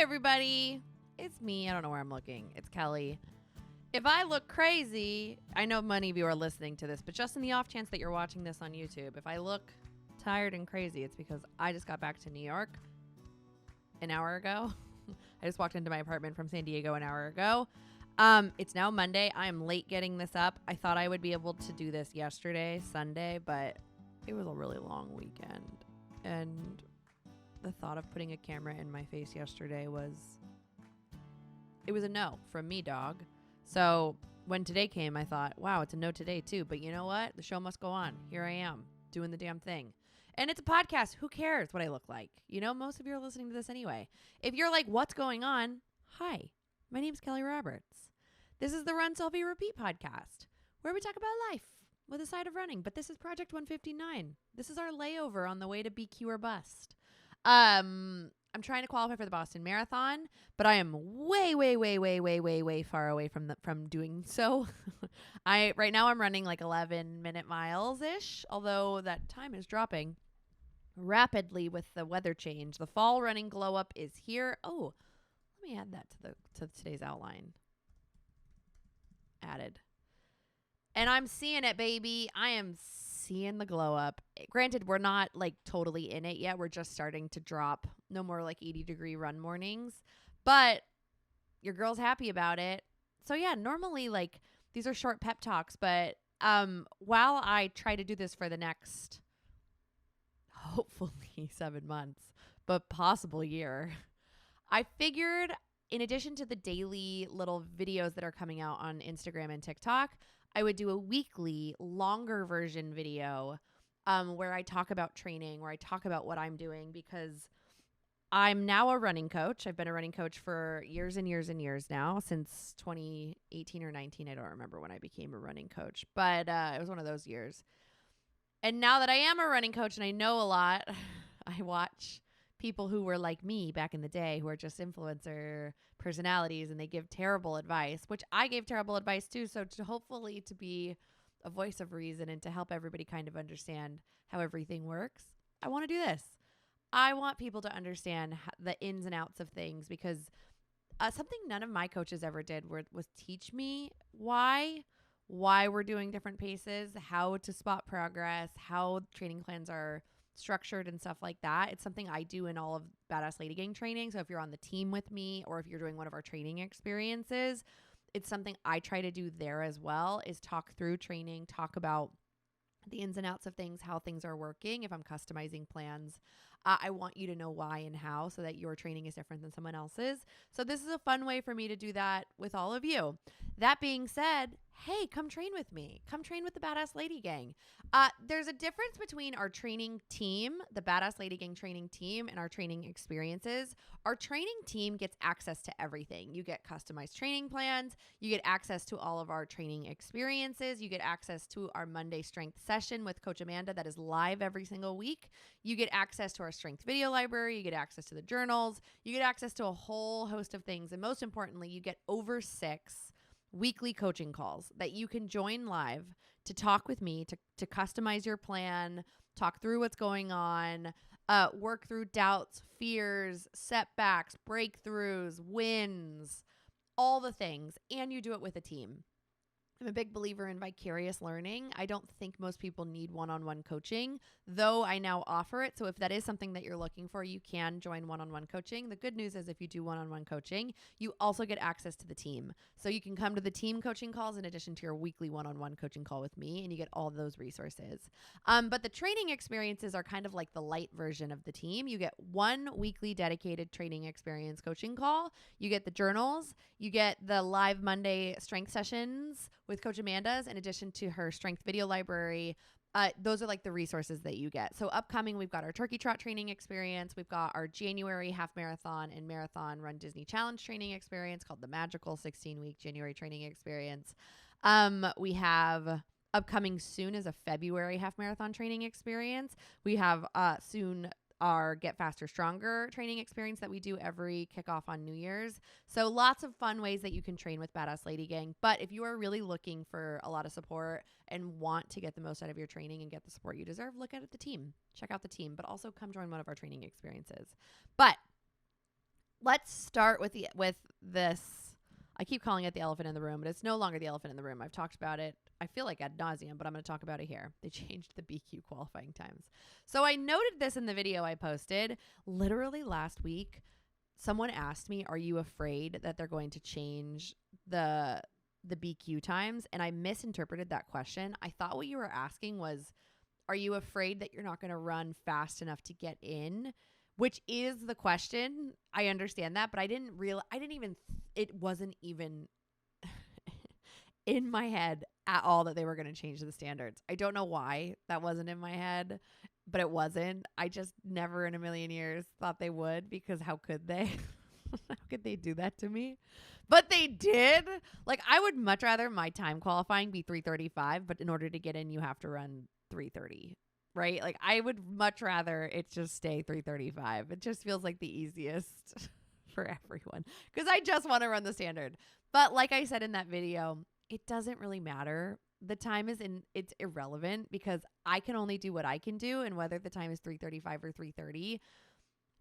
everybody. It's me. I don't know where I'm looking. It's Kelly. If I look crazy, I know many of you are listening to this, but just in the off chance that you're watching this on YouTube, if I look tired and crazy, it's because I just got back to New York an hour ago. I just walked into my apartment from San Diego an hour ago. It's now Monday. I am late getting this up. I thought I would be able to do this yesterday, Sunday, but it was a really long weekend. And the thought of putting a camera in my face yesterday was a no from me, dog. So when today came, I thought, wow, it's a no today too. But you know what? The show must go on. Here I am doing the damn thing. And it's a podcast. Who cares what I look like? You know, most of you are listening to this anyway. If you're like, what's going on? Hi, my name's Kelly Roberts. This is the Run Selfie Repeat podcast where we talk about life with a side of running. But this is Project 159. This is our layover on the way to BQ or bust. I'm trying to qualify for the Boston Marathon, but I am way far away from doing so. Right now I'm running like 11-minute miles ish, although that time is dropping rapidly with the weather change. The fall running glow up is here. Oh, let me add that to today's outline. Added. And I'm seeing it, baby. I am seeing the glow up. Granted, we're not like totally in it yet. We're just starting to drop. No more like 80-degree run mornings. But your girl's happy about it. So yeah, normally like these are short pep talks. But while I try to do this for the next, hopefully 7 months, but possible year, I figured in addition to the daily little videos that are coming out on Instagram and TikTok, I would do a weekly longer version video where I talk about training, where I talk about what I'm doing, because I'm now a running coach. I've been a running coach for years and years and years now, since 2018 or 19. I don't remember when I became a running coach, but it was one of those years. And now that I am a running coach and I know a lot, I watch people who were like me back in the day, who are just influencer personalities, and they give terrible advice, which I gave terrible advice too. So hopefully to be a voice of reason and to help everybody kind of understand how everything works, I want to do this. I want people to understand the ins and outs of things, because something none of my coaches ever did was teach me why we're doing different paces, how to spot progress, how training plans are structured and stuff like that. It's something I do in all of Badass Lady Gang training. So if you're on the team with me, or if you're doing one of our training experiences, it's something I try to do there as well, is talk through training, talk about the ins and outs of things, how things are working. If I'm customizing plans, I want you to know why and how, so that your training is different than someone else's. So this is a fun way for me to do that with all of you. That being said, hey, come train with me. Come train with the Badass Lady Gang. There's a difference between our training team, the Badass Lady Gang training team, and our training experiences. Our training team gets access to everything. You get customized training plans. You get access to all of our training experiences. You get access to our Monday strength session with Coach Amanda that is live every single week. You get access to our strength video library. You get access to the journals. You get access to a whole host of things. And most importantly, you get over 6 weekly coaching calls that you can join live to talk with me, to customize your plan, talk through what's going on, work through doubts, fears, setbacks, breakthroughs, wins, all the things. And you do it with a team. I'm a big believer in vicarious learning. I don't think most people need one-on-one coaching, though I now offer it. So if that is something that you're looking for, you can join one-on-one coaching. The good news is if you do one-on-one coaching, you also get access to the team. So you can come to the team coaching calls in addition to your weekly one-on-one coaching call with me, and you get all of those resources. But the training experiences are kind of like the light version of the team. You get one weekly dedicated training experience coaching call. You get the journals. You get the live Monday strength sessions with Coach Amanda's, in addition to her strength video library. Those are like the resources that you get. So upcoming, we've got our Turkey Trot training experience. We've got our January half marathon and marathon Run Disney Challenge training experience called the Magical 16-week January training experience. We have upcoming soon is a February half marathon training experience. We have soon our Get Faster Stronger training experience that we do every kickoff on New Year's. So lots of fun ways that you can train with Badass Lady Gang. But if you are really looking for a lot of support and want to get the most out of your training and get the support you deserve, look at the team. Check out the team, but also come join one of our training experiences. But let's start with this. I keep calling it the elephant in the room, but it's no longer the elephant in the room. I've talked about it, I feel like ad nauseum, but I'm going to talk about it here. They changed the BQ qualifying times. So I noted this in the video I posted literally last week. Someone asked me, are you afraid that they're going to change the BQ times? And I misinterpreted that question. I thought what you were asking was, are you afraid that you're not going to run fast enough to get in? Which is the question. I understand that, but it wasn't even in my head at all that they were going to change the standards. I don't know why that wasn't in my head, but it wasn't. I just never in a million years thought they would, because how could they? How could they do that to me? But they did. Like, I would much rather my time qualifying be 3:35, but in order to get in, you have to run 3:30, right? Like, I would much rather it just stay 3:35. It just feels like the easiest for everyone, because I just want to run the standard. But like I said in that video, it doesn't really matter. The time it's irrelevant, because I can only do what I can do, and whether the time is 3:35 or 3:30,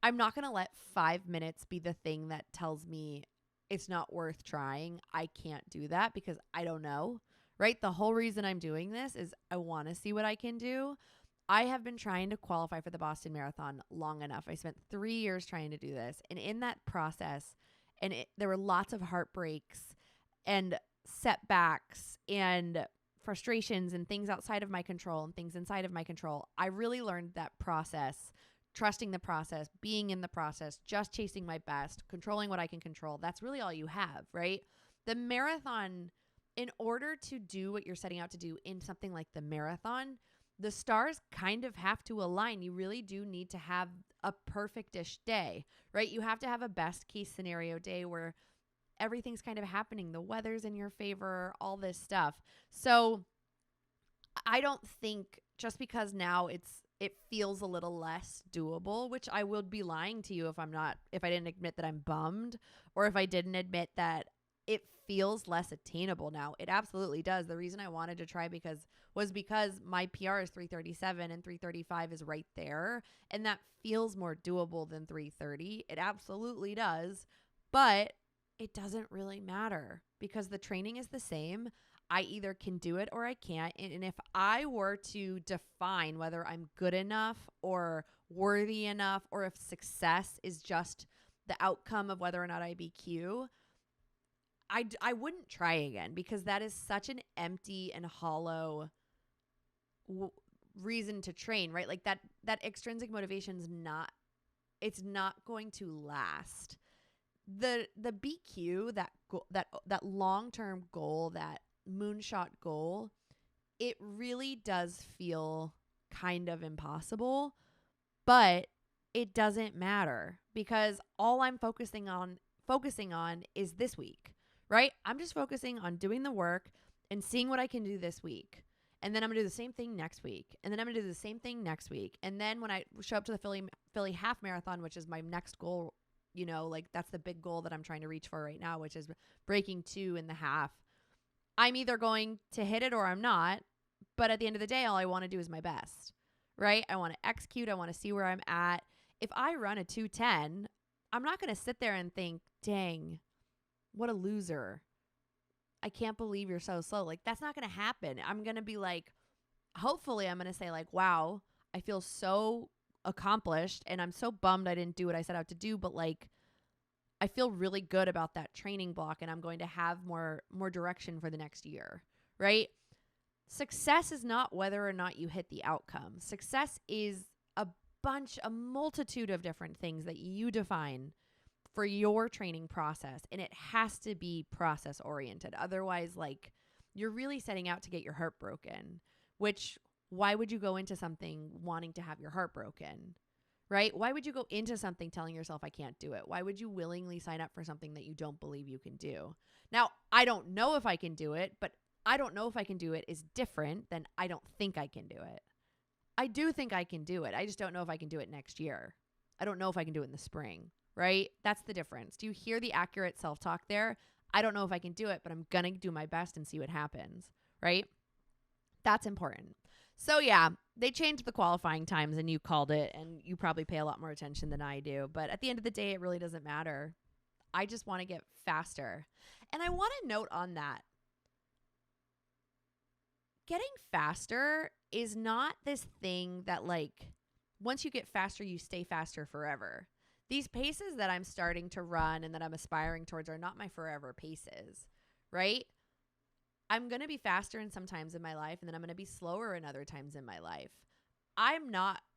I'm not going to let 5 minutes be the thing that tells me it's not worth trying. I can't do that, because I don't know, right? The whole reason I'm doing this is I want to see what I can do. I have been trying to qualify for the Boston Marathon long enough. I spent 3 years trying to do this. And in that process, there were lots of heartbreaks and setbacks and frustrations and things outside of my control and things inside of my control. I really learned that process, trusting the process, being in the process, just chasing my best, controlling what I can control. That's really all you have, right? The marathon, in order to do what you're setting out to do in something like the marathon, the stars kind of have to align. You really do need to have a perfect-ish day, right? You have to have a best case scenario day where everything's kind of happening. The weather's in your favor, all this stuff. So I don't think just because now it feels a little less doable, which I would be lying to you if I didn't admit that I'm bummed, or if I didn't admit that it feels less attainable now. It absolutely does. The reason I wanted to try was because my PR is 3:37 and 3:35 is right there. And that feels more doable than 3:30. It absolutely does. But it doesn't really matter, because the training is the same. I either can do it or I can't. And if I were to define whether I'm good enough or worthy enough, or if success is just the outcome of whether or not I BQ, I wouldn't try again, because that is such an empty and hollow reason to train, right? Like that extrinsic motivation's it's not going to last. The BQ, that long-term goal, that moonshot goal, it really does feel kind of impossible, but it doesn't matter, because all I'm focusing on is this week, right? I'm just focusing on doing the work and seeing what I can do this week. And then I'm going to do the same thing next week. And then I'm going to do the same thing next week. And then when I show up to the Philly half marathon, which is my next goal, like that's the big goal that I'm trying to reach for right now, which is breaking 2 in the half. I'm either going to hit it or I'm not. But at the end of the day, all I want to do is my best, right? I want to execute. I want to see where I'm at. If I run a 2:10, I'm not going to sit there and think, dang, what a loser. I can't believe you're so slow. Like, that's not going to happen. I'm going to be like, hopefully I'm going to say like, wow, I feel so accomplished and I'm so bummed I didn't do what I set out to do. But like, I feel really good about that training block, and I'm going to have more direction for the next year, right? Success is not whether or not you hit the outcome. Success is a multitude of different things that you define for your training process, and it has to be process oriented. Otherwise, like, you're really setting out to get your heart broken, which why would you go into something wanting to have your heart broken, right? Why would you go into something telling yourself I can't do it? Why would you willingly sign up for something that you don't believe you can do? Now, I don't know if I can do it, but I don't know if I can do it is different than I don't think I can do it. I do think I can do it. I just don't know if I can do it next year. I don't know if I can do it in the spring, right? That's the difference. Do you hear the accurate self-talk there? I don't know if I can do it, but I'm going to do my best and see what happens, right? That's important. So yeah, they changed the qualifying times and you called it, and you probably pay a lot more attention than I do. But at the end of the day, it really doesn't matter. I just want to get faster. And I want to note on that, getting faster is not this thing that like once you get faster, you stay faster forever. These paces that I'm starting to run and that I'm aspiring towards are not my forever paces, right? I'm going to be faster in some times in my life, and then I'm going to be slower in other times in my life.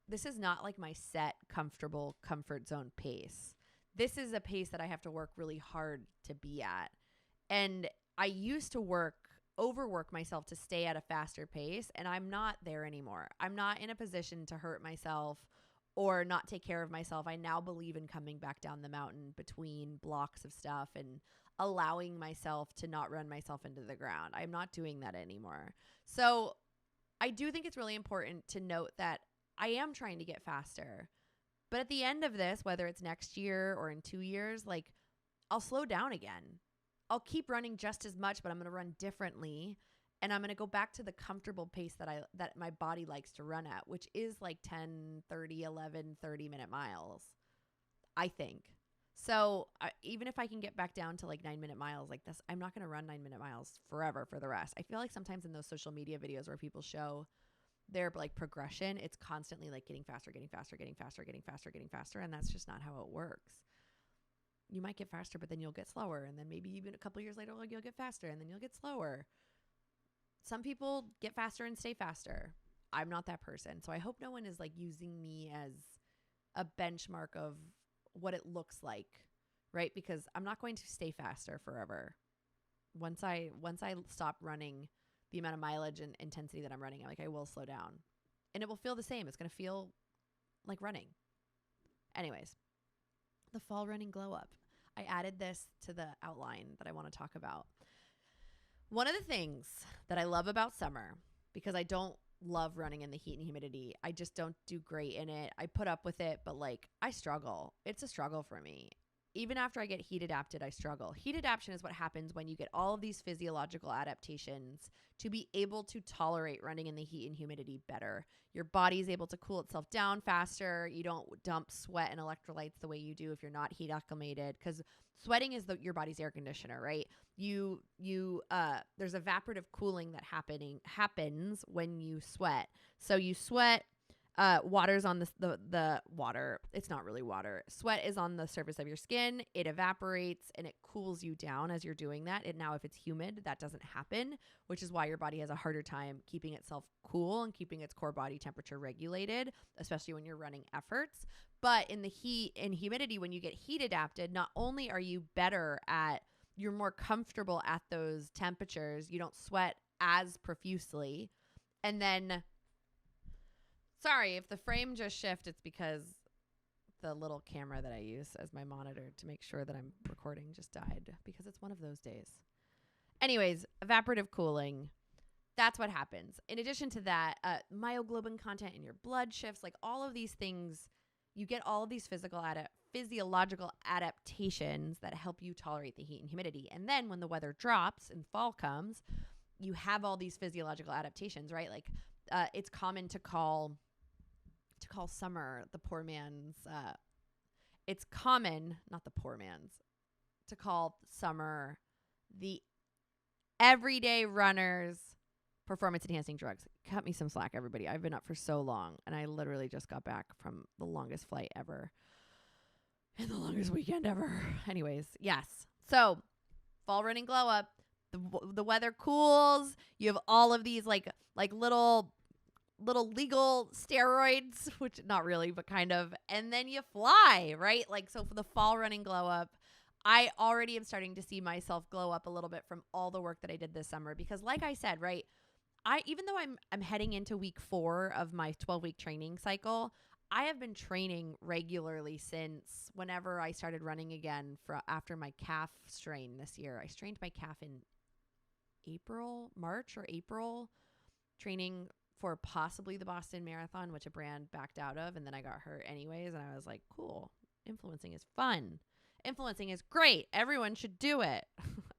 This is not like my set, comfortable, comfort zone pace. This is a pace that I have to work really hard to be at. And I used to overwork myself to stay at a faster pace, and I'm not there anymore. I'm not in a position to hurt myself or not take care of myself. I now believe in coming back down the mountain between blocks of stuff and allowing myself to not run myself into the ground. I'm not doing that anymore. So I do think it's really important to note that I am trying to get faster. But at the end of this, whether it's next year or in 2 years, like I'll slow down again. I'll keep running just as much, but I'm going to run differently. And I'm going to go back to the comfortable pace that my body likes to run at, which is like 10, 30, 11, 30-minute miles, I think. So even if I can get back down to like 9-minute miles like this, I'm not going to run 9-minute miles forever for the rest. I feel like sometimes in those social media videos where people show their like progression, it's constantly like getting faster, getting faster, getting faster, getting faster, getting faster. And that's just not how it works. You might get faster, but then you'll get slower. And then maybe even a couple years later, you'll get faster and then you'll get slower. Some people get faster and stay faster. I'm not that person. So I hope no one is like using me as a benchmark of what it looks like, right? Because I'm not going to stay faster forever. Once I stop running the amount of mileage and intensity that I'm running, I will slow down. And it will feel the same. It's going to feel like running. Anyways, the fall running glow up. I added this to the outline that I want to talk about. One of the things that I love about summer, because I don't love running in the heat and humidity, I just don't do great in it. I put up with it, but like I struggle. It's a struggle for me. Even after I get heat adapted, I struggle. Heat adaptation is what happens when you get all of these physiological adaptations to be able to tolerate running in the heat and humidity better. Your body is able to cool itself down faster. You don't dump sweat and electrolytes the way you do if you're not heat acclimated, because sweating is your body's air conditioner, right? There's evaporative cooling that happens when you sweat. So you sweat. Water's on the water. It's not really water. Sweat is on the surface of your skin. It evaporates and it cools you down as you're doing that. And now if it's humid, that doesn't happen, which is why your body has a harder time keeping itself cool and keeping its core body temperature regulated, especially when you're running efforts. But in the heat and humidity, when you get heat adapted, not only are you you're more comfortable at those temperatures, you don't sweat as profusely. And then sorry, if the frame just shifts, it's because the little camera that I use as my monitor to make sure that I'm recording just died, because it's one of those days. Anyways, evaporative cooling, that's what happens. In addition to that, myoglobin content in your blood shifts, like all of these things, you get all of these physiological adaptations that help you tolerate the heat and humidity. And then when the weather drops and fall comes, you have all these physiological adaptations, right? Like it's common to call summer the poor man's, it's common, not the poor man's, to call summer the everyday runner's performance enhancing drugs. Cut me some slack, everybody. I've been up for so long, and I literally just got back from the longest flight ever and the longest weekend ever. Anyways, yes. So fall running glow up, the weather cools. You have all of these like little legal steroids, which not really, but kind of, and then you fly, right? Like, so for the fall running glow up, I already am starting to see myself glow up a little bit from all the work that I did this summer, because like I said, right, even though I'm heading into week 4 of my 12-week training cycle, I have been training regularly since whenever I started running again after my calf strain this year. I strained my calf in March or April, training for possibly the Boston Marathon, which a brand backed out of. And then I got hurt anyways. And I was like, cool. Influencing is fun. Influencing is great. Everyone should do it.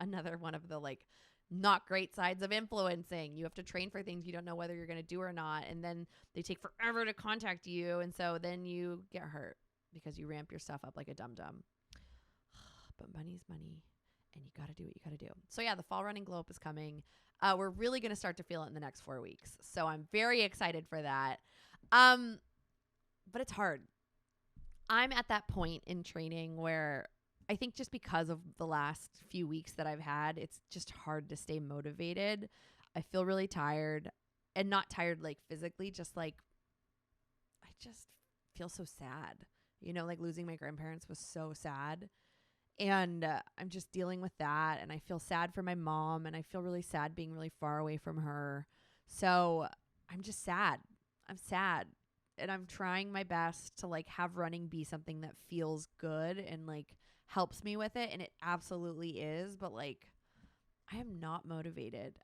Another one of the like not great sides of influencing. You have to train for things you don't know whether you're going to do or not. And then they take forever to contact you. And so then you get hurt because you ramp your stuff up like a dum-dum. But money's money, and you got to do what you got to do. So yeah, the fall running glow up is coming. We're really going to start to feel it in the next 4 weeks. So I'm very excited for that. But it's hard. I'm at that point in training where I think just because of the last few weeks that I've had, it's just hard to stay motivated. I feel really tired, and not tired like physically, just like I just feel so sad. You know, like losing my grandparents was so sad. And I'm just dealing with that. And I feel sad for my mom, and I feel really sad being really far away from her. So I'm just sad. I'm sad. And I'm trying my best to like have running be something that feels good and like helps me with it. And it absolutely is. But like, I am not motivated.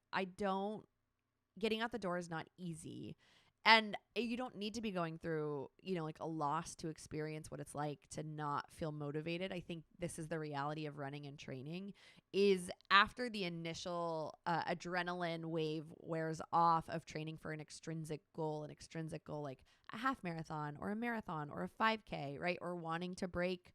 Getting out the door is not easy. And you don't need to be going through, you know, like a loss to experience what it's like to not feel motivated. I think this is the reality of running and training is after the initial adrenaline wave wears off of training for an extrinsic goal like a half marathon or a 5K, right? Or wanting to break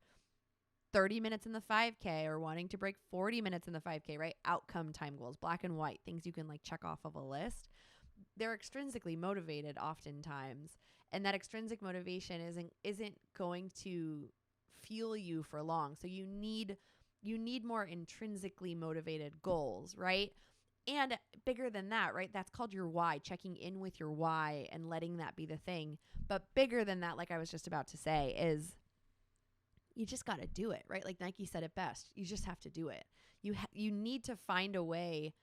30 minutes in the 5K or wanting to break 40 minutes in the 5K, right? Outcome time goals, black and white, things you can like check off of a list. They're extrinsically motivated oftentimes, and that extrinsic motivation isn't going to fuel you for long. So you need more intrinsically motivated goals, right? And bigger than that, right? That's called your why, checking in with your why and letting that be the thing. But bigger than that, like I was just about to say, is you just got to do it, right? Like Nike said it best. You just have to do it. You need to find a way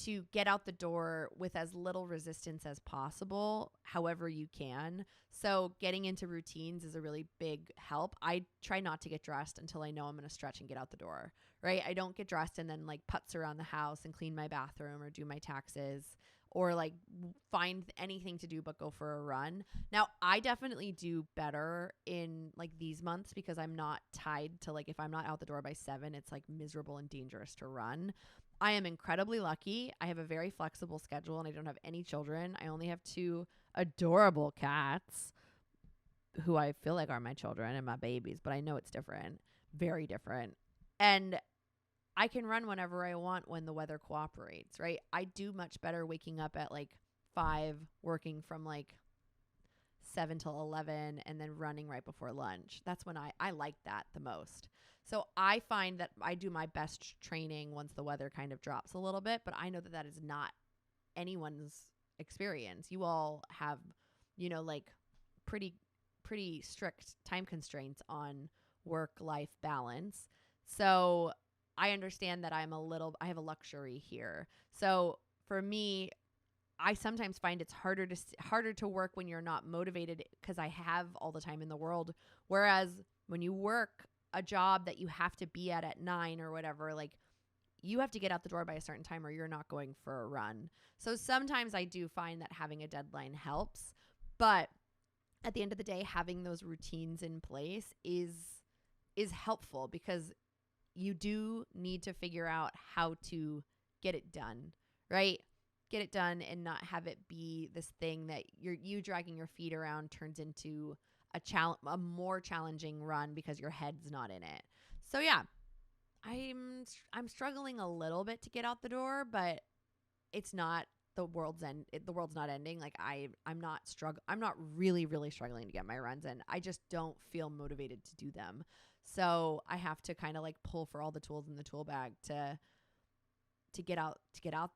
to get out the door with as little resistance as possible, however you can. So getting into routines is a really big help. I try not to get dressed until I know I'm going to stretch and get out the door, right? I don't get dressed and then like putz around the house and clean my bathroom or do my taxes or like find anything to do but go for a run. Now, I definitely do better in like these months because I'm not tied to like if I'm not out the door by 7, it's like miserable and dangerous to run. I am incredibly lucky. I have a very flexible schedule and I don't have any children. I only have 2 adorable cats who I feel like are my children and my babies, but I know it's different, very different. And I can run whenever I want when the weather cooperates, right? I do much better waking up at like 5, working from like 7 till 11 and then running right before lunch. That's when I like that the most. So I find that I do my best training once the weather kind of drops a little bit, but I know that that is not anyone's experience. You all have, you know, like pretty strict time constraints on work-life balance. So I understand that I have a luxury here. So for me, I sometimes find it's harder to work when you're not motivated because I have all the time in the world. Whereas when you work a job that you have to be at 9 or whatever, like you have to get out the door by a certain time or you're not going for a run. So sometimes I do find that having a deadline helps, but at the end of the day, having those routines in place is helpful because you do need to figure out how to get it done, right? Get it done and not have it be this thing that you dragging your feet around turns into a more challenging run because your head's not in it. So yeah, I'm struggling a little bit to get out the door, but it's not the world's end. The world's not ending. Like I'm not really struggling to get my runs in. I just don't feel motivated to do them. So I have to kind of like pull for all the tools in the tool bag to get out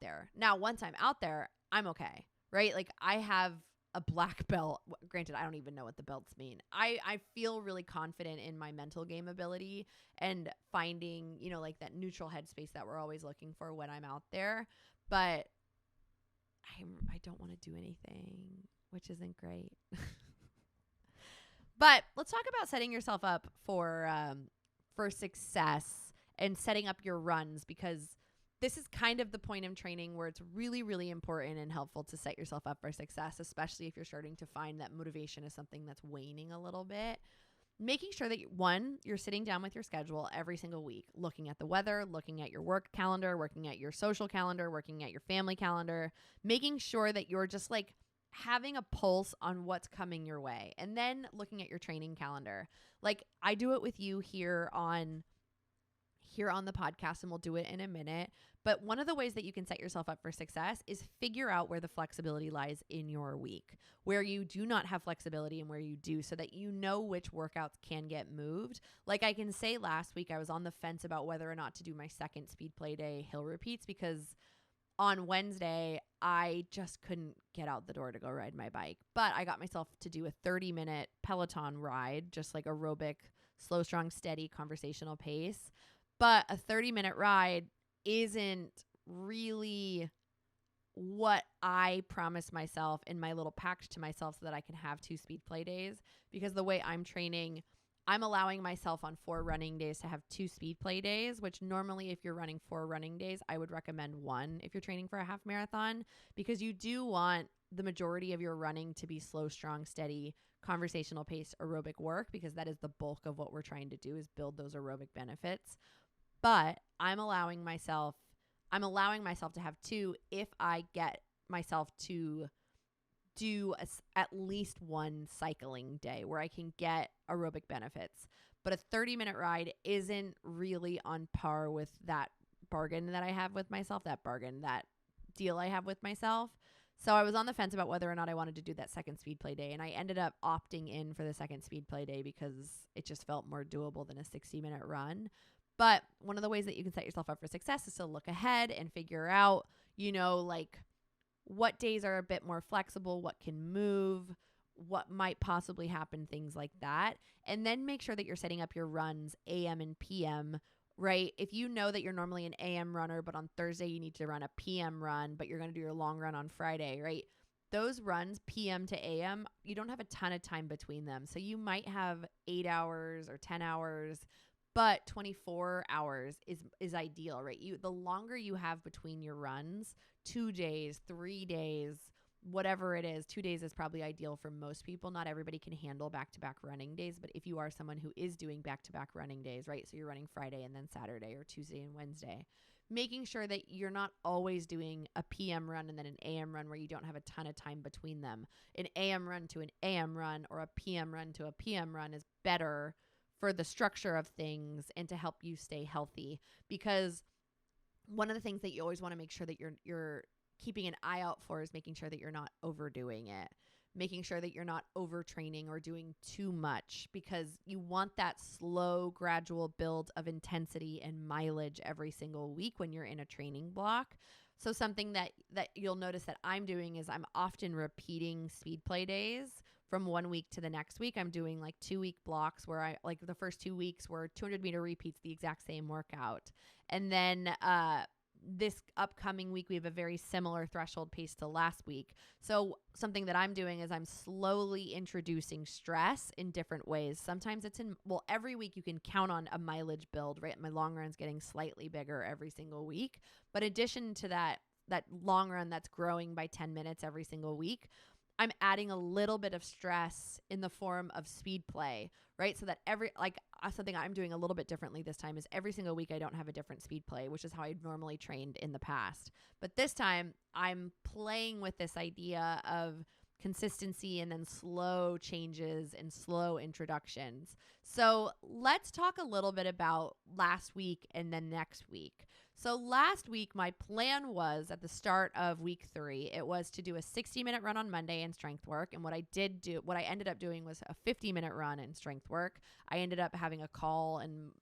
there. Now, once I'm out there, I'm okay, right? Like I have a black belt. Granted, I don't even know what the belts mean. I feel really confident in my mental game ability and finding, you know, like that neutral headspace that we're always looking for when I'm out there. But I don't want to do anything, which isn't great. But let's talk about setting yourself up for success and setting up your runs, because this is kind of the point of training where it's really, really important and helpful to set yourself up for success, especially if you're starting to find that motivation is something that's waning a little bit. making sure that one, you're sitting down with your schedule every single week, looking at the weather, looking at your work calendar, working at your social calendar, working at your family calendar, making sure that you're just like having a pulse on what's coming your way, and then looking at your training calendar. Like I do it with you here on the podcast, and we'll do it in a minute. But one of the ways that you can set yourself up for success is figure out where the flexibility lies in your week, where you do not have flexibility and where you do, so that you know which workouts can get moved. Like I can say last week, I was on the fence about whether or not to do my second speed play day hill repeats, because on Wednesday, I just couldn't get out the door to go ride my bike. But I got myself to do a 30-minute Peloton ride, just like aerobic, slow, strong, steady, conversational pace. But a 30-minute ride isn't really what I promised myself in my little pact to myself so that I can have 2 speed play days. Because the way I'm training, I'm allowing myself on 4 running days to have 2 speed play days, which normally if you're running 4 running days, I would recommend 1 if you're training for a half marathon, because you do want the majority of your running to be slow, strong, steady, conversational pace aerobic work, because that is the bulk of what we're trying to do, is build those aerobic benefits. But I'm allowing myself to have 2 if I get myself to do at least 1 cycling day where I can get aerobic benefits. But a 30-minute ride isn't really on par with that bargain that I have with myself, that deal I have with myself. So I was on the fence about whether or not I wanted to do that second speed play day, and I ended up opting in for the second speed play day because it just felt more doable than a 60-minute run. But one of the ways that you can set yourself up for success is to look ahead and figure out, like what days are a bit more flexible, what can move, what might possibly happen, things like that. And then make sure that you're setting up your runs AM and PM, right? If you know that you're normally an AM runner, but on Thursday you need to run a PM run, but you're going to do your long run on Friday, right? Those runs, PM to AM, you don't have a ton of time between them. So you might have 8 hours or 10 hours, but 24 hours is ideal, right? The longer you have between your runs, 2 days, 3 days, whatever it is, 2 days is probably ideal for most people. Not everybody can handle back-to-back running days, but if you are someone who is doing back-to-back running days, right? So you're running Friday and then Saturday, or Tuesday and Wednesday, making sure that you're not always doing a PM run and then an AM run where you don't have a ton of time between them. An AM run to an AM run or a PM run to a PM run is better for the structure of things and to help you stay healthy. Because one of the things that you always want to make sure that you're keeping an eye out for is making sure that you're not overdoing it, making sure that you're not overtraining or doing too much, because you want that slow, gradual build of intensity and mileage every single week when you're in a training block. So something that you'll notice that I'm doing is I'm often repeating speed play days from 1 week to the next week. I'm doing like 2-week blocks where I like the first 2 weeks were 200-meter repeats, the exact same workout. And then this upcoming week, we have a very similar threshold pace to last week. So something that I'm doing is I'm slowly introducing stress in different ways. Sometimes it's every week you can count on a mileage build, right? My long run's getting slightly bigger every single week. But in addition to that long run that's growing by 10 minutes every single week, I'm adding a little bit of stress in the form of speed play, right? So that something I'm doing a little bit differently this time is every single week I don't have a different speed play, which is how I normally trained in the past. But this time I'm playing with this idea of consistency and then slow changes and slow introductions. So let's talk a little bit about last week and then next week. So last week, my plan was at the start of week 3, it was to do a 60-minute run on Monday in strength work. And what I ended up doing was a 50-minute run in strength work. I ended up having a call and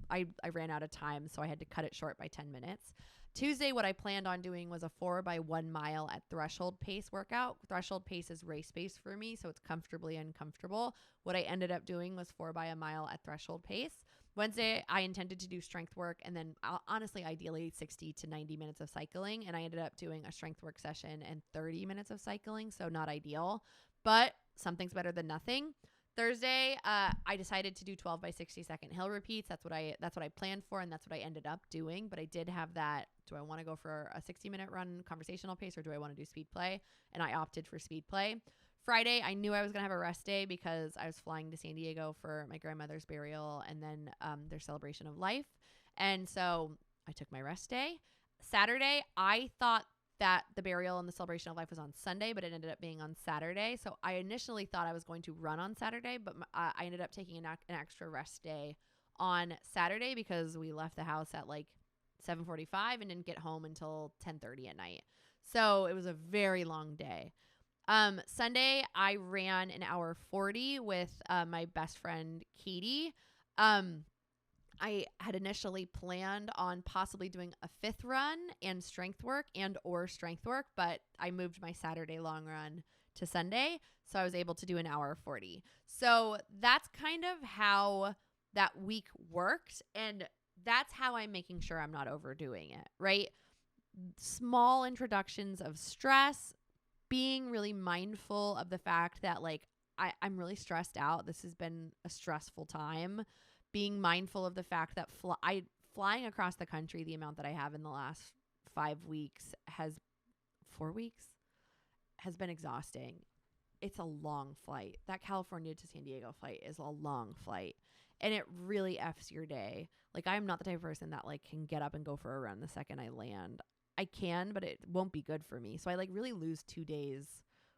I ran out of time, so I had to cut it short by 10 minutes. Tuesday, what I planned on doing was a 4x1 mile at threshold pace workout. Threshold pace is race pace for me, so it's comfortably uncomfortable. What I ended up doing was 4 by a mile at threshold pace. Wednesday, I intended to do strength work and then honestly, ideally 60 to 90 minutes of cycling. And I ended up doing a strength work session and 30 minutes of cycling. So not ideal, but something's better than nothing. Thursday, I decided to do 12 by 60 second hill repeats. That's what I planned for, and that's what I ended up doing. But I did have that. Do I want to go for a 60-minute run conversational pace, or do I want to do speed play? And I opted for speed play. Friday, I knew I was going to have a rest day because I was flying to San Diego for my grandmother's burial and then their celebration of life. And so I took my rest day. Saturday, I thought that the burial and the celebration of life was on Sunday, but it ended up being on Saturday. So I initially thought I was going to run on Saturday, but I ended up taking an extra rest day on Saturday because we left the house at like 7:45 and didn't get home until 10:30 at night. So it was a very long day. Sunday, I ran an hour 40 with my best friend, Katie. I had initially planned on possibly doing a 5th run and strength work or strength work, but I moved my Saturday long run to Sunday. So I was able to do an hour 40. So that's kind of how that week worked. And that's how I'm making sure I'm not overdoing it, right? Small introductions of stress, being really mindful of the fact that like I'm really stressed out. This has been a stressful time. Being mindful of the fact that flying across the country, the amount that I have in the last 4 weeks, has been exhausting. It's a long flight. That California to San Diego flight is a long flight. And it really F's your day. Like, I'm not the type of person that like can get up and go for a run the second I land. I can, but it won't be good for me. So I like really lose 2 days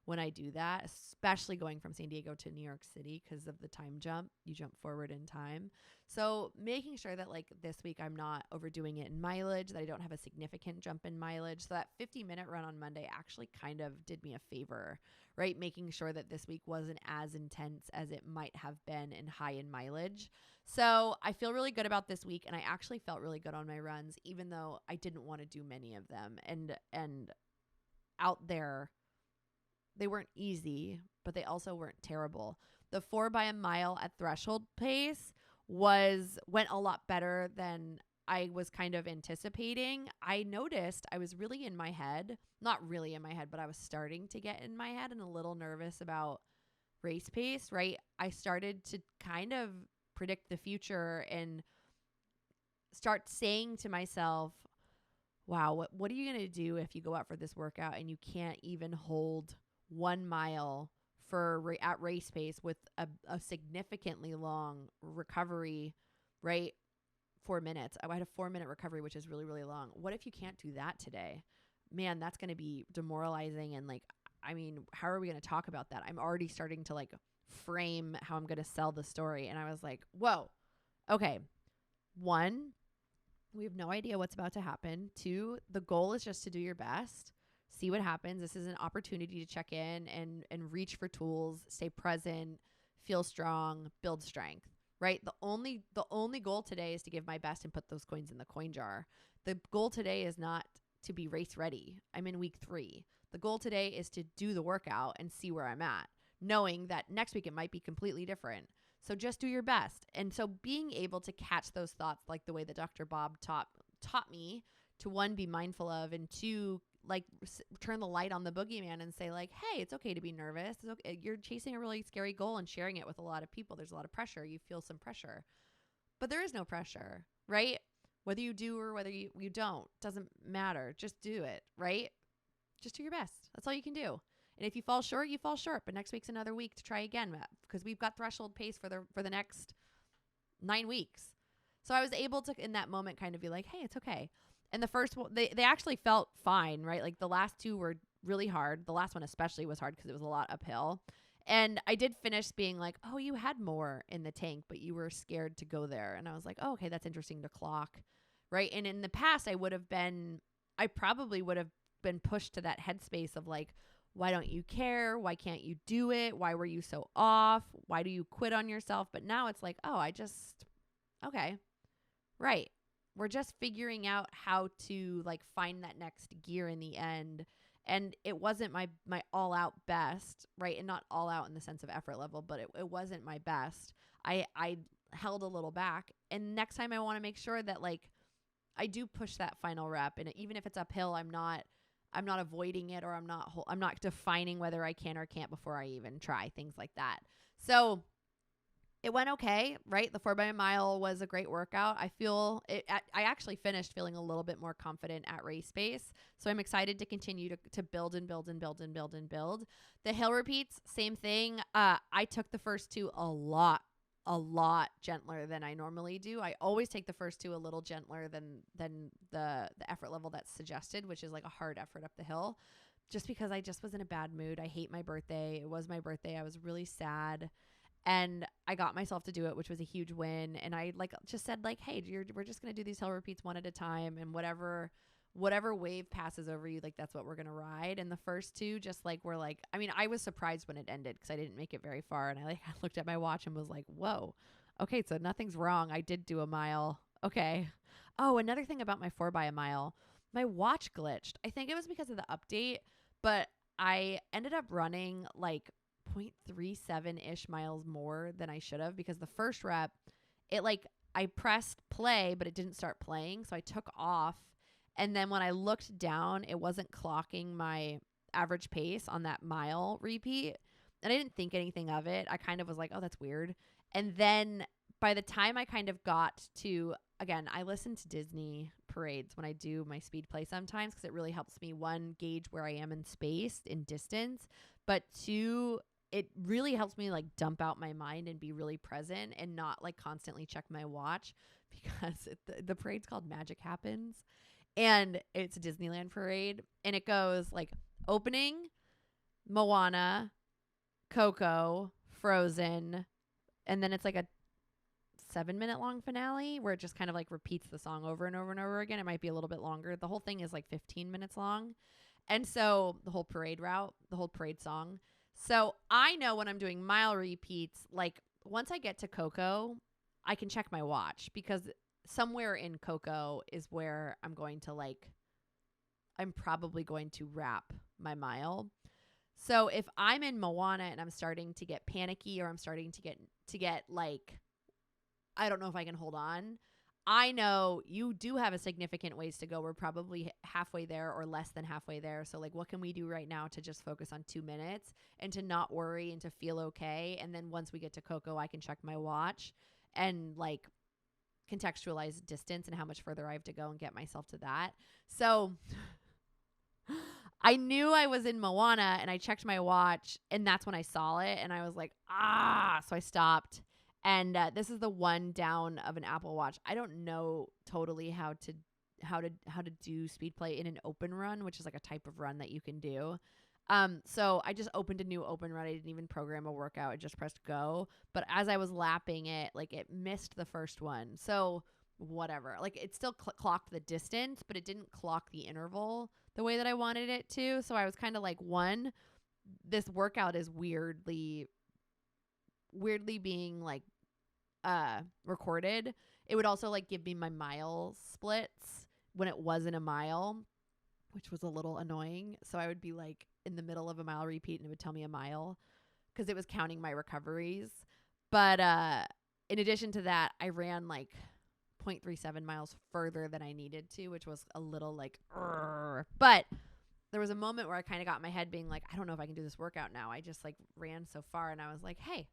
when I do that, especially going from San Diego to New York City because of the time jump. You jump forward in time. So making sure that like this week I'm not overdoing it in mileage, that I don't have a significant jump in mileage. So that 50-minute run on Monday actually kind of did me a favor, right? Making sure that this week wasn't as intense as it might have been and high in mileage. So I feel really good about this week, and I actually felt really good on my runs, even though I didn't want to do many of them. And out there, they weren't easy, but they also weren't terrible. The 4 by a mile at threshold pace went a lot better than I was kind of anticipating. I noticed I was really in my head, not really in my head, but I was starting to get in my head and a little nervous about race pace, right? I started to kind of predict the future and start saying to myself, wow, what are you going to do if you go out for this workout and you can't even hold 1 mile at race pace with a significantly long recovery, right? 4 minutes. I had a 4-minute recovery, which is really, really long. What if you can't do that today? Man, that's going to be demoralizing. And like, I mean, how are we going to talk about that? I'm already starting to like frame how I'm going to sell the story. And I was like, whoa, okay. 1, we have no idea what's about to happen. 2, the goal is just to do your best. See what happens. This is an opportunity to check in and reach for tools, stay present, feel strong, build strength, right? The only goal today is to give my best and put those coins in the coin jar. The goal today is not to be race ready. I'm in week 3. The goal today is to do the workout and see where I'm at, knowing that next week it might be completely different. So just do your best. And so being able to catch those thoughts like the way that Dr. Bob taught me to, 1, be mindful of, and 2, like turn the light on the boogeyman and say like, hey, it's okay to be nervous. It's okay. You're chasing a really scary goal and sharing it with a lot of people. There's a lot of pressure. You feel some pressure, but there is no pressure, right? Whether you do or whether you don't, doesn't matter. Just do it, right? Just do your best. That's all you can do. And if you fall short, you fall short. But next week's another week to try again, because we've got threshold pace for the next 9 weeks. So I was able to, in that moment, kind of be like, hey, it's okay. And the first one, they actually felt fine, right? Like the last 2 were really hard. The last one especially was hard because it was a lot uphill. And I did finish being like, oh, you had more in the tank, but you were scared to go there. And I was like, oh, okay, that's interesting to clock, right? And in the past, I probably would have been pushed to that headspace of like, why don't you care? Why can't you do it? Why were you so off? Why do you quit on yourself? But now it's like, oh, okay, right. We're just figuring out how to like find that next gear in the end. And it wasn't my all out best, right? And not all out in the sense of effort level, but it wasn't my best. I held a little back. And next time I want to make sure that like I do push that final rep. And even if it's uphill, I'm not avoiding it, or I'm not defining whether I can or can't before I even try, things like that. So It went okay, right? The 4 by mile was a great workout. I feel it. I actually finished feeling a little bit more confident at race pace. So I'm excited to continue to build and build and build and build and build. The hill repeats, same thing. I took the first two a lot gentler than I normally do. I always take the first two a little gentler than the effort level that's suggested, which is like a hard effort up the hill, just because I just was in a bad mood. I hate my birthday. It was my birthday. I was really sad. And I got myself to do it, which was a huge win. And I like just said like, hey, we're just going to do these hill repeats one at a time, and whatever wave passes over you, like that's what we're going to ride. And the first two just like were like, I mean, I was surprised when it ended because I didn't make it very far. And I like I looked at my watch and was like, whoa, okay, so nothing's wrong. I did do a mile. Okay. Oh, another thing about my 4 by a mile, my watch glitched. I think it was because of the update, but I ended up running like 0.37-ish miles more than I should have, because the first rep, it like I pressed play, but it didn't start playing. So I took off. And then when I looked down, it wasn't clocking my average pace on that mile repeat. And I didn't think anything of it. I kind of was like, oh, that's weird. And then by the time I kind of got to, again, I listen to Disney parades when I do my speed play sometimes, because it really helps me, one, gauge where I am in space, in distance, but two, it really helps me like dump out my mind and be really present and not like constantly check my watch, because the parade's called Magic Happens, and it's a Disneyland parade, and it goes like opening, Moana, Coco, Frozen, and then it's like a 7-minute long finale where it just kind of like repeats the song over and over and over again. It might be a little bit longer. The whole thing is like 15 minutes long. And so the whole parade route, the whole parade song. So I know when I'm doing mile repeats, like once I get to Coco, I can check my watch, because somewhere in Coco is where I'm probably going to wrap my mile. So if I'm in Moana and I'm starting to get panicky, or I'm starting to get like, I don't know if I can hold on, I know you do have a significant ways to go. We're probably halfway there or less than halfway there. So like, what can we do right now to just focus on 2 minutes and to not worry and to feel okay? And then once we get to Coco, I can check my watch and like contextualize distance and how much further I have to go and get myself to that. So I knew I was in Moana, and I checked my watch, and that's when I saw it, and I was like, so I stopped. And this is the one down of an Apple Watch. I don't know totally how to do speed play in an open run, which is like a type of run that you can do. So I just opened a new open run. I didn't even program a workout. I just pressed go. But as I was lapping it, like it missed the first one. So whatever, like it still clocked the distance, but it didn't clock the interval the way that I wanted it to. So I was kind of like, one, this workout is weirdly being like recorded. It would also like give me my mile splits when it wasn't a mile, which was a little annoying. So I would be like in the middle of a mile repeat and it would tell me a mile, because it was counting my recoveries. But in addition to that, I ran like 0.37 miles further than I needed to, which was a little like, but there was a moment where I kind of got my head being like, I don't know if I can do this workout now. I just like ran so far, and I was like, hey,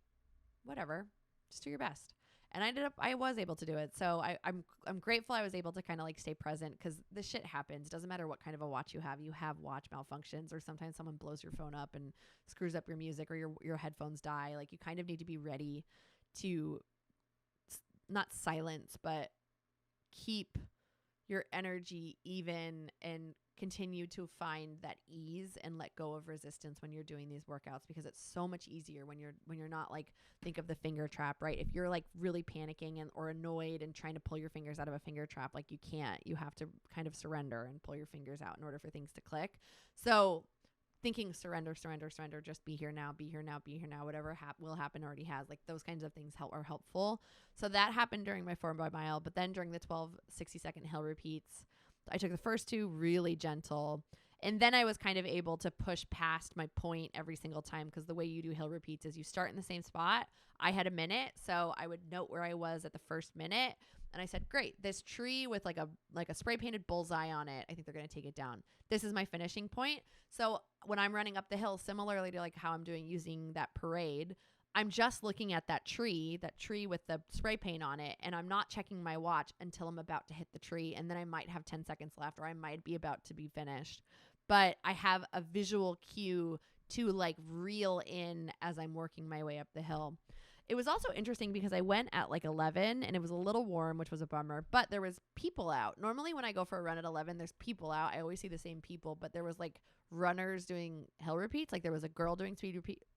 whatever, just do your best. And I was able to do it. So I'm grateful I was able to kind of like stay present, because this shit happens. It doesn't matter what kind of a watch you have. You have watch malfunctions, or sometimes someone blows your phone up and screws up your music, or your headphones die. Like you kind of need to be ready to not silence, but keep your energy even and continue to find that ease and let go of resistance when you're doing these workouts, because it's so much easier when you're not like, think of the finger trap, right? If you're like really panicking or annoyed and trying to pull your fingers out of a finger trap, like you can't. You have to kind of surrender and pull your fingers out in order for things to click. So thinking surrender, just be here now, whatever will happen already has. Like those kinds of things are helpful. So that happened during my 4 by mile, but then during the 12 60-second hill repeats, I took the first two really gentle, and then I was kind of able to push past my point every single time, because the way you do hill repeats is you start in the same spot. I had a minute, so I would note where I was at the first minute, and I said, great, this tree with like a spray painted bullseye on it, I think they're going to take it down. This is my finishing point. So when I'm running up the hill, similarly to like how I'm doing using that parade, I'm just looking at that tree with the spray paint on it, and I'm not checking my watch until I'm about to hit the tree, and then I might have 10 seconds left, or I might be about to be finished. But I have a visual cue to like reel in as I'm working my way up the hill. It was also interesting because I went at like 11 and it was a little warm, which was a bummer, but there was people out. Normally when I go for a run at 11, there's people out. I always see the same people, but there was like runners doing hill repeats. Like there was a girl doing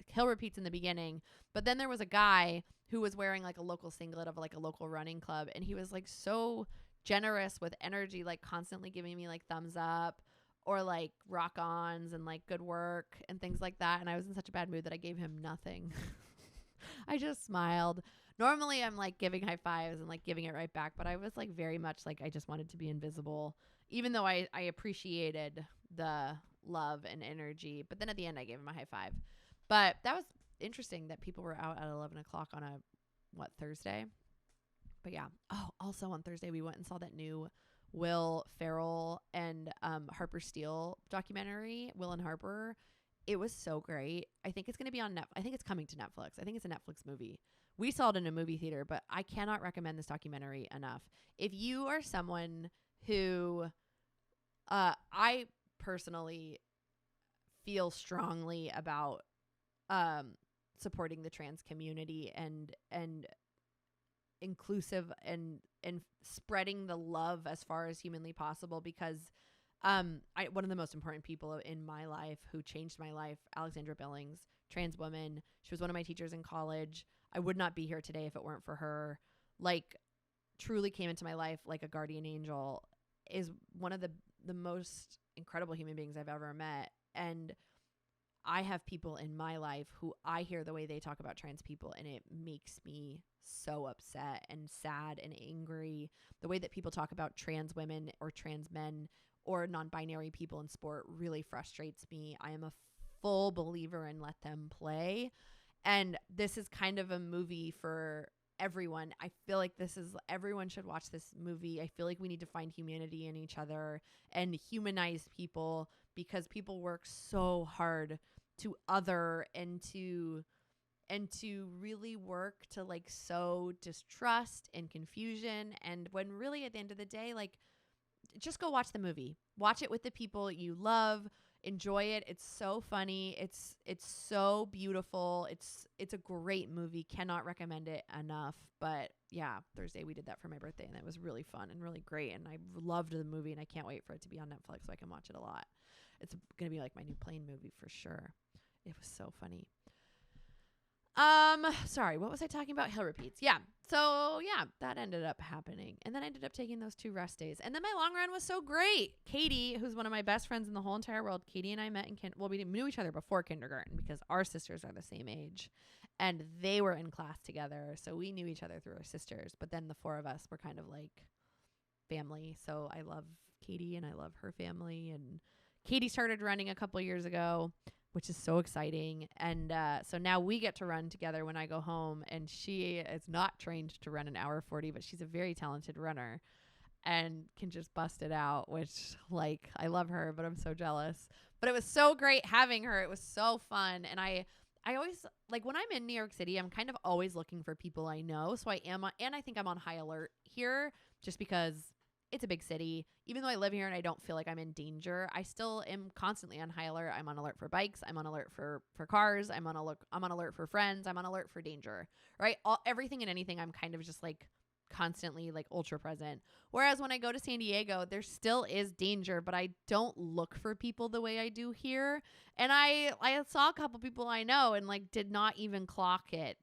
hill repeats in the beginning, but then there was a guy who was wearing like a local singlet of like a local running club. And he was like so generous with energy, like constantly giving me like thumbs up or like rock ons and like good work and things like that. And I was in such a bad mood that I gave him nothing. I just smiled. Normally I'm like giving high fives and like giving it right back, but I was like very much like I just wanted to be invisible, even though I appreciated the love and energy. But then at the end I gave him a high five. But that was interesting that people were out at 11 o'clock on Thursday? But yeah. Oh, also on Thursday we went and saw that new Will Ferrell and Harper Steele documentary, Will and Harper. It was so great. I think it's going to be on Netflix. I think it's coming to Netflix. I think it's a Netflix movie. We saw it in a movie theater, but I cannot recommend this documentary enough. If you are someone who I personally feel strongly about supporting the trans community and inclusive and spreading the love as far as humanly possible, because one of the most important people in my life who changed my life, Alexandra Billings, trans woman. She was one of my teachers in college. I would not be here today if it weren't for her. Like, truly came into my life like a guardian angel. Is one of the most incredible human beings I've ever met. And I have people in my life who I hear the way they talk about trans people, and it makes me so upset and sad and angry. The way that people talk about trans women or trans men or non-binary people in sport really frustrates me. I am a full believer in let them play. And this is kind of a movie for everyone. I feel like everyone should watch this movie. I feel like we need to find humanity in each other and humanize people, because people work so hard to other and to really work to like sow distrust and confusion. And when really at the end of the day, like, just go watch the movie. Watch it with the people you love. Enjoy it. It's so funny. It's so beautiful. It's a great movie. Cannot recommend it enough. But yeah, Thursday we did that for my birthday, and it was really fun and really great. And I loved the movie, and I can't wait for it to be on Netflix so I can watch it a lot. It's going to be like my new Plane movie for sure. It was so funny. Sorry, what was I talking about? Hill repeats. Yeah. So yeah, that ended up happening. And then I ended up taking those 2 rest days. And then my long run was so great. Katie, who's one of my best friends in the whole entire world, Katie and I met we knew each other before kindergarten because our sisters are the same age. And they were in class together. So we knew each other through our sisters. But then the 4 of us were kind of like family. So I love Katie and I love her family. And Katie started running a couple years ago, which is so exciting. And so now we get to run together when I go home. And she is not trained to run an hour 40, but she's a very talented runner and can just bust it out, which, like, I love her, but I'm so jealous. But it was so great having her. It was so fun. And I always, like, when I'm in New York City, I'm kind of always looking for people I know. So I am, and I think I'm on high alert here just because it's a big city. Even though I live here and I don't feel like I'm in danger, I still am constantly on high alert. I'm on alert for bikes. I'm on alert for cars. I'm on alert for friends. I'm on alert for danger, right? Everything and anything. I'm kind of just like constantly like ultra present. Whereas when I go to San Diego, there still is danger, but I don't look for people the way I do here. And I saw a couple people I know and like did not even clock it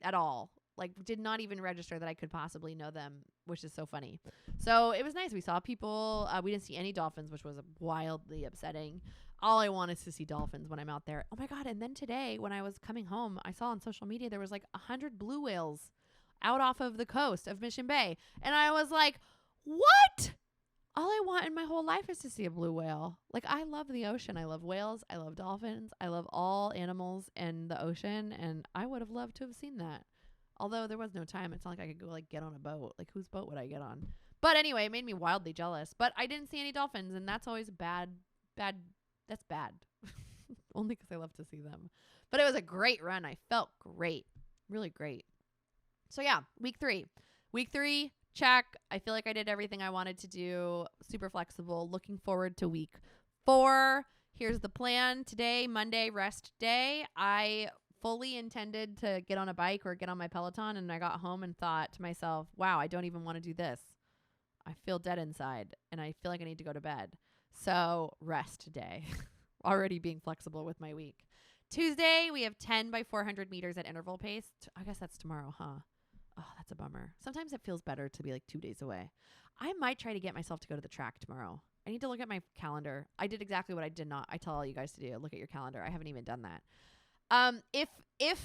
at all. Like, did not even register that I could possibly know them, which is so funny. So it was nice. We saw people. We didn't see any dolphins, which was wildly upsetting. All I want is to see dolphins when I'm out there. Oh my God. And then today when I was coming home, I saw on social media, there was like 100 blue whales out off of the coast of Mission Bay. And I was like, what? All I want in my whole life is to see a blue whale. Like, I love the ocean. I love whales. I love dolphins. I love all animals in the ocean. And I would have loved to have seen that. Although there was no time. It's not like I could go like get on a boat. Like, whose boat would I get on? But anyway, it made me wildly jealous. But I didn't see any dolphins, and that's always bad. That's bad. only because I love to see them. But it was a great run. I felt great, really great. So yeah, week 3. Week 3, check. I feel like I did everything I wanted to do. Super flexible. Looking forward to week 4. Here's the plan. Today, Monday, rest day. I fully intended to get on a bike or get on my Peloton, and I got home and thought to myself, wow, I don't even want to do this. I feel dead inside, and I feel like I need to go to bed. So rest day. Already being flexible with my week. Tuesday, we have 10 by 400 meters at interval pace. I guess that's tomorrow, huh? Oh, that's a bummer. Sometimes it feels better to be like 2 days away. I might try to get myself to go to the track tomorrow. I need to look at my calendar. I did exactly what I did not. I tell all you guys to do. Look at your calendar. I haven't even done that. If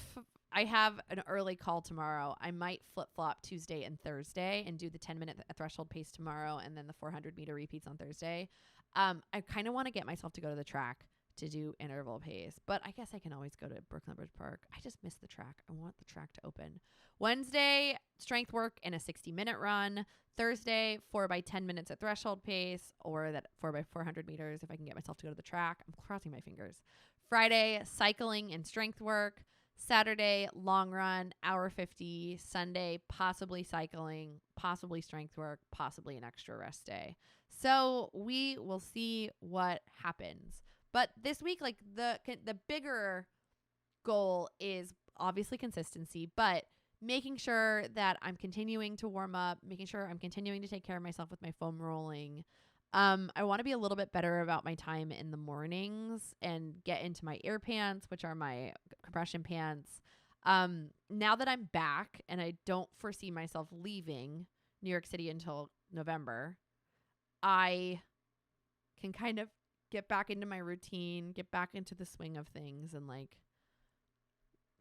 I have an early call tomorrow, I might flip-flop Tuesday and Thursday and do the 10-minute threshold pace tomorrow and then the 400-meter repeats on Thursday. I kind of want to get myself to go to the track to do interval pace, but I guess I can always go to Brooklyn Bridge Park. I just miss the track. I want the track to open. Wednesday, strength work and a 60-minute run. Thursday, 4 by 10 minutes at threshold pace, or that 4 by 400 meters if I can get myself to go to the track. I'm crossing my fingers. Friday, cycling and strength work. Saturday, long run, hour 50. Sunday, possibly cycling, possibly strength work, possibly an extra rest day. So we will see what happens. But this week, like the bigger goal is obviously consistency, but making sure that I'm continuing to warm up, making sure I'm continuing to take care of myself with my foam rolling. I want to be a little bit better about my time in the mornings and get into my air pants, which are my compression pants. Now that I'm back and I don't foresee myself leaving New York City until November, I can kind of get back into my routine, get back into the swing of things and like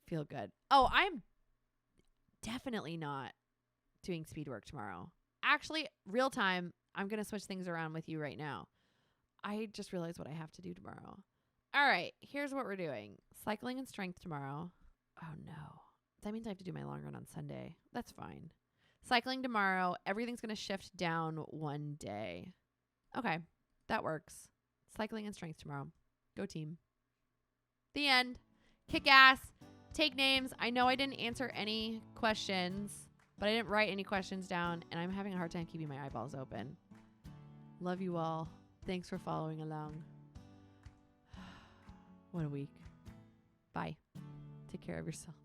feel good. Oh, I'm definitely not doing speed work tomorrow. Actually, real time, I'm going to switch things around with you right now. I just realized what I have to do tomorrow. All right, here's what we're doing. Cycling and strength tomorrow. Oh no. That means I have to do my long run on Sunday. That's fine. Cycling tomorrow. Everything's going to shift down one day. Okay, that works. Cycling and strength tomorrow. Go team. The end. Kick ass. Take names. I know I didn't answer any questions, but I didn't write any questions down, and I'm having a hard time keeping my eyeballs open. Love you all. Thanks for following along. What a week. Bye. Take care of yourself.